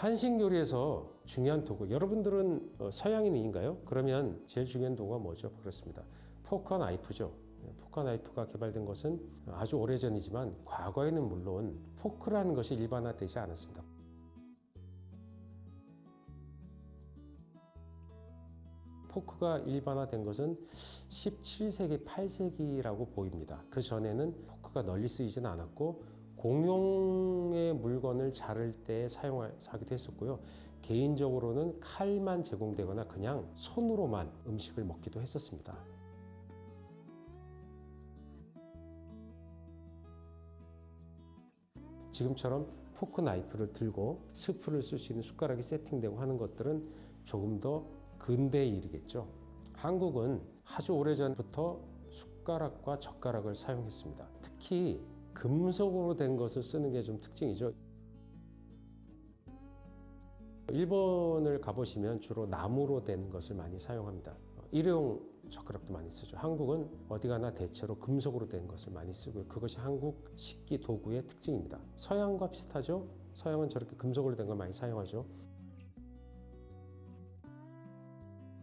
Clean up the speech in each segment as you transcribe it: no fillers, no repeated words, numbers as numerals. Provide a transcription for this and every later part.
한식 요리에서 중요한 도구, 여러분들은 서양인인가요? 그러면 제일 중요한 도구가 뭐죠? 그렇습니다. 포크와 나이프죠. 포크와 나이프가 개발된 것은 아주 오래전이지만 과거에는 물론 포크라는 것이 일반화되지 않았습니다. 포크가 일반화된 것은 17세기, 8세기라고 보입니다. 그 전에는 포크가 널리 쓰이지는 않았고 공용의 물건을 자를 때 사용하기도 했었고요. 개인적으로는 칼만 제공되거나 그냥 손으로만 음식을 먹기도 했었습니다. 지금처럼 포크 나이프를 들고 스프를 쓸 수 있는 숟가락이 세팅되고 하는 것들은 조금 더 근대의 일이겠죠. 한국은 아주 오래전부터 숟가락과 젓가락을 사용했습니다. 특히 금속으로 된 것을 쓰는 게 좀 특징이죠. 일본을 가보시면 주로 나무로 된 것을 많이 사용합니다. 일회용 젓가락도 많이 쓰죠. 한국은 어디 가나 대체로 금속으로 된 것을 많이 쓰고요. 그것이 한국 식기 도구의 특징입니다. 서양과 비슷하죠? 서양은 저렇게 금속으로 된 걸 많이 사용하죠.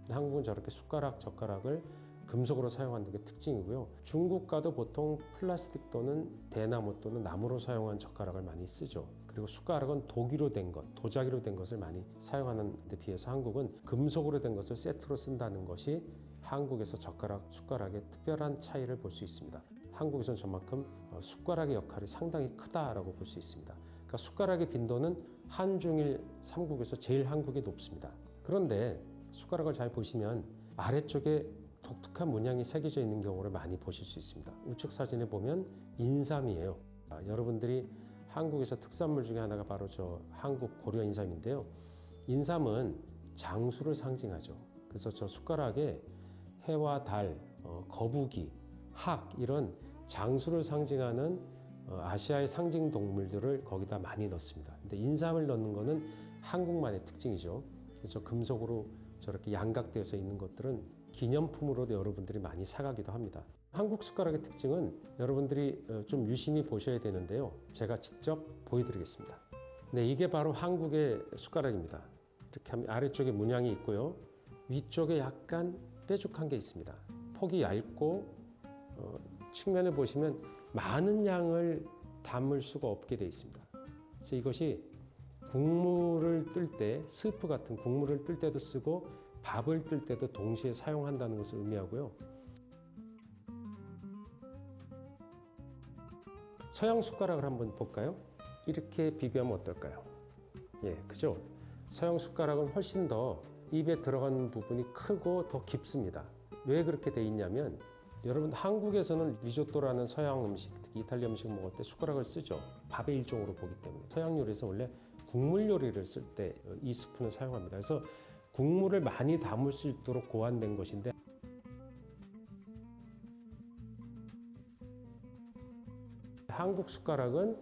한국은 저렇게 숟가락, 젓가락을 금속으로 사용하는 게 특징이고요. 중국과도 보통 플라스틱 또는 대나무 또는 나무로 사용한 젓가락을 많이 쓰죠. 그리고 숟가락은 도기로 된 것, 도자기로 된 것을 많이 사용하는 데 비해서 한국은 금속으로 된 것을 세트로 쓴다는 것이 한국에서 젓가락, 숟가락의 특별한 차이를 볼 수 있습니다. 한국에서는 저만큼 숟가락의 역할이 상당히 크다라고 볼 수 있습니다. 그러니까 숟가락의 빈도는 한중일 삼국에서 제일 한국이 높습니다. 그런데 숟가락을 잘 보시면 아래쪽에 독특한 문양이 새겨져 있는 경우를 많이 보실 수 있습니다. 우측 사진에 보면 인삼이에요. 여러분들이 한국에서 특산물 중에 하나가 바로 저 한국 고려 인삼인데요. 인삼은 장수를 상징하죠. 그래서 저 숟가락에 해와 달, 거북이, 학 이런 장수를 상징하는 아시아의 상징 동물들을 거기다 많이 넣습니다. 근데 인삼을 넣는 거는 한국만의 특징이죠. 그래서 금속으로 저렇게 양각되어서 있는 것들은 기념품으로도 여러분들이 많이 사가기도 합니다. 한국 숟가락의 특징은 여러분들이 좀 유심히 보셔야 되는데요. 제가 직접 보여드리겠습니다. 네, 이게 바로 한국의 숟가락입니다. 이렇게 하면 아래쪽에 문양이 있고요. 위쪽에 약간 뾰족한 게 있습니다. 폭이 얇고 측면을 보시면 많은 양을 담을 수가 없게 되어 있습니다. 그래서 이것이 국물을 뜰 때, 스프 같은 국물을 뜰 때도 쓰고 밥을 뜰 때도 동시에 사용한다는 것을 의미하고요. 서양 숟가락을 한번 볼까요? 이렇게 비교하면 어떨까요? 예, 그죠? 서양 숟가락은 훨씬 더 입에 들어가는 부분이 크고 더 깊습니다. 왜 그렇게 돼 있냐면 여러분 한국에서는 리조또라는 서양 음식, 특히 이탈리아 음식 먹을 때 숟가락을 쓰죠. 밥의 일종으로 보기 때문에. 서양 요리에서 원래 국물 요리를 쓸 때 이 스푼을 사용합니다. 그래서 국물을 많이 담을 수 있도록 고안된 것인데 한국 숟가락은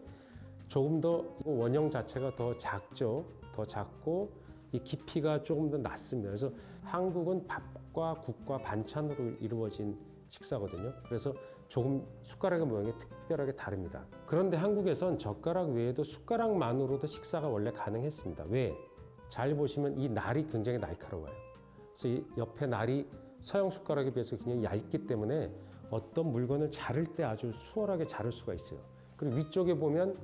조금 더 원형 자체가 더 작죠. 더 작고 이 깊이가 조금 더 낮습니다. 그래서 한국은 밥과 국과 반찬으로 이루어진 식사거든요. 그래서 조금 숟가락의 모양이 특별하게 다릅니다. 그런데 한국에선 젓가락 외에도 숟가락만으로도 식사가 원래 가능했습니다. 왜? 잘 보시면 이 날이 굉장히 날카로워요. 그래서 이 옆에 날이 서양 숟가락에 비해서 굉장히 얇기 때문에 어떤 물건을 자를 때 아주 수월하게 자를 수가 있어요. 그리고 위쪽에 보면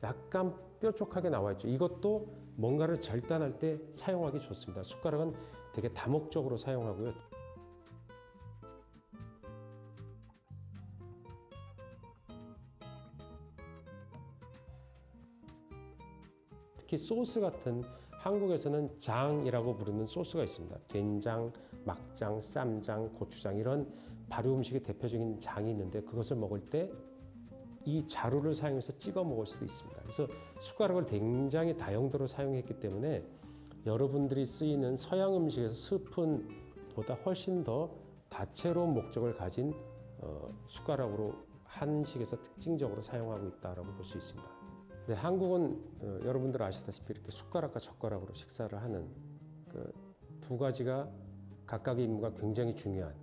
약간 뾰족하게 나와 있죠. 이것도 뭔가를 절단할 때 사용하기 좋습니다. 숟가락은 되게 다목적으로 사용하고요. 특히 소스 같은 한국에서는 장이라고 부르는 소스가 있습니다. 된장, 막장, 쌈장, 고추장 이런 발효 음식의 대표적인 장이 있는데 그것을 먹을 때 이 자루를 사용해서 찍어 먹을 수도 있습니다. 그래서 숟가락을 굉장히 다용도로 사용했기 때문에 여러분들이 쓰이는 서양 음식에서 스푼보다 훨씬 더 다채로운 목적을 가진 숟가락으로 한식에서 특징적으로 사용하고 있다고 볼 수 있습니다. 네, 한국은 여러분들 아시다시피 이렇게 숟가락과 젓가락으로 식사를 하는 그 두 가지가 각각의 임무가 굉장히 중요한,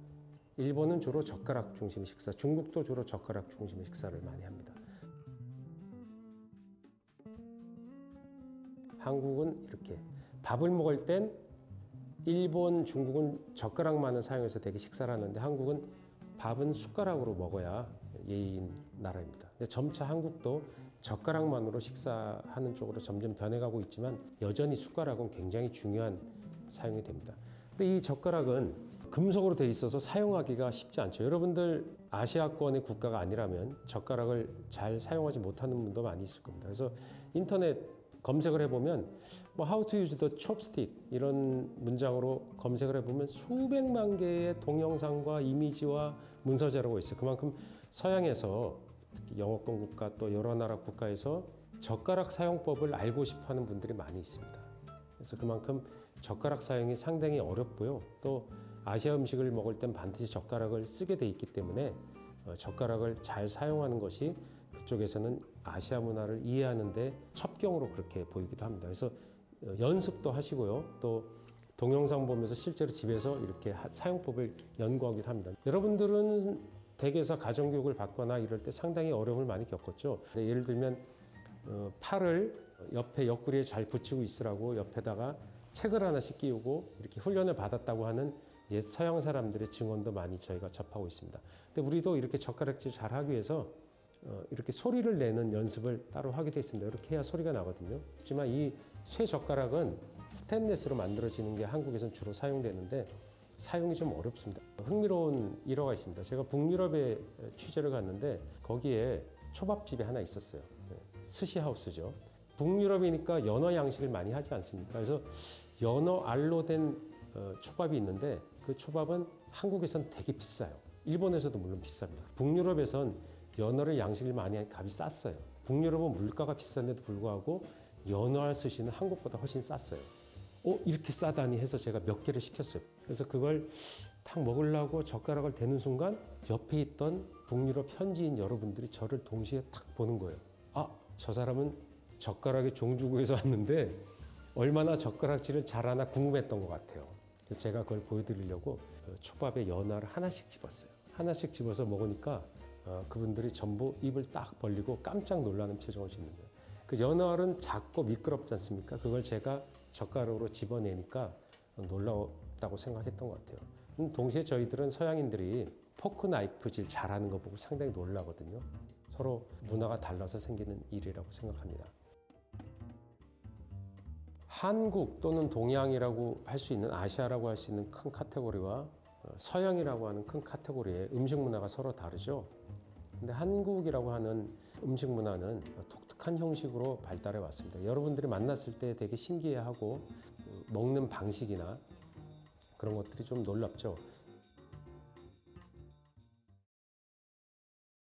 일본은 주로 젓가락 중심의 식사, 중국도 주로 젓가락 중심의 식사를 많이 합니다. 한국은 이렇게 밥을 먹을 땐 일본, 중국은 젓가락만을 사용해서 되게 식사를 하는데 한국은 밥은 숟가락으로 먹어야 예의인 나라입니다. 근데 점차 한국도 젓가락만으로 식사하는 쪽으로 점점 변해가고 있지만 여전히 숟가락은 굉장히 중요한 사용이 됩니다. 근데 이 젓가락은 금속으로 되어 있어서 사용하기가 쉽지 않죠. 여러분들 아시아권의 국가가 아니라면 젓가락을 잘 사용하지 못하는 분도 많이 있을 겁니다. 그래서 인터넷 검색을 해보면 뭐 How to use the chopstick 이런 문장으로 검색을 해보면 수백만 개의 동영상과 이미지와 문서 자료가 있어요. 그만큼 서양에서 특히 영어권 국가 또 여러 나라 국가에서 젓가락 사용법을 알고 싶어하는 분들이 많이 있습니다. 그래서 그만큼 젓가락 사용이 상당히 어렵고요. 또 아시아 음식을 먹을 땐 반드시 젓가락을 쓰게 돼 있기 때문에 젓가락을 잘 사용하는 것이 그쪽에서는 아시아 문화를 이해하는데 첩경으로 그렇게 보이기도 합니다. 그래서 연습도 하시고요. 또 동영상 보면서 실제로 집에서 이렇게 사용법을 연구하기도 합니다. 여러분들은 댁에서 가정교육을 받거나 이럴 때 상당히 어려움을 많이 겪었죠. 예를 들면 팔을 옆에 옆구리에 잘 붙이고 있으라고 옆에다가 책을 하나씩 끼우고 이렇게 훈련을 받았다고 하는 옛 서양 사람들의 증언도 많이 저희가 접하고 있습니다. 근데 우리도 이렇게 젓가락질 잘 하기 위해서 이렇게 소리를 내는 연습을 따로 하게 돼 있습니다. 이렇게 해야 소리가 나거든요. 하지만 이 쇠 젓가락은 스테인리스로 만들어지는 게 한국에서는 주로 사용되는데 사용이 좀 어렵습니다. 흥미로운 일화가 있습니다. 제가 북유럽에 취재를 갔는데 거기에 초밥집이 하나 있었어요. 스시하우스죠. 북유럽이니까 연어 양식을 많이 하지 않습니까? 그래서 연어 알로 된 초밥이 있는데 그 초밥은 한국에선 되게 비싸요. 일본에서도 물론 비쌉니다. 북유럽에선 연어를 양식을 많이 하니 값이 쌌어요. 북유럽은 물가가 비싼데도 불구하고 연어알 스시는 한국보다 훨씬 쌌어요. 이렇게 싸다니 해서 제가 몇 개를 시켰어요. 그래서 그걸 탁 먹으려고 젓가락을 대는 순간 옆에 있던 북유럽 현지인 여러분들이 저를 동시에 탁 보는 거예요. 저 사람은 젓가락의 종주국에서 왔는데 얼마나 젓가락질을 잘하나 궁금했던 것 같아요. 그래서 제가 그걸 보여드리려고 초밥에 연어를 하나씩 집었어요. 하나씩 집어서 먹으니까 그분들이 전부 입을 딱 벌리고 깜짝 놀라는 표정을 짓는 거예요. 그 연어알은 작고 미끄럽지 않습니까? 그걸 제가 젓가락으로 집어내니까 놀라웠다고 생각했던 것 같아요. 동시에 저희들은 서양인들이 포크 나이프질 잘하는 거 보고 상당히 놀라거든요. 서로 문화가 달라서 생기는 일이라고 생각합니다. 한국 또는 동양이라고 할 수 있는 아시아라고 할 수 있는 큰 카테고리와 서양이라고 하는 큰 카테고리의 음식 문화가 서로 다르죠. 근데 한국이라고 하는 음식 문화는 독특한 형식으로 발달해 왔습니다. 여러분들이 만났을 때 되게 신기해하고 먹는 방식이나 그런 것들이 좀 놀랍죠.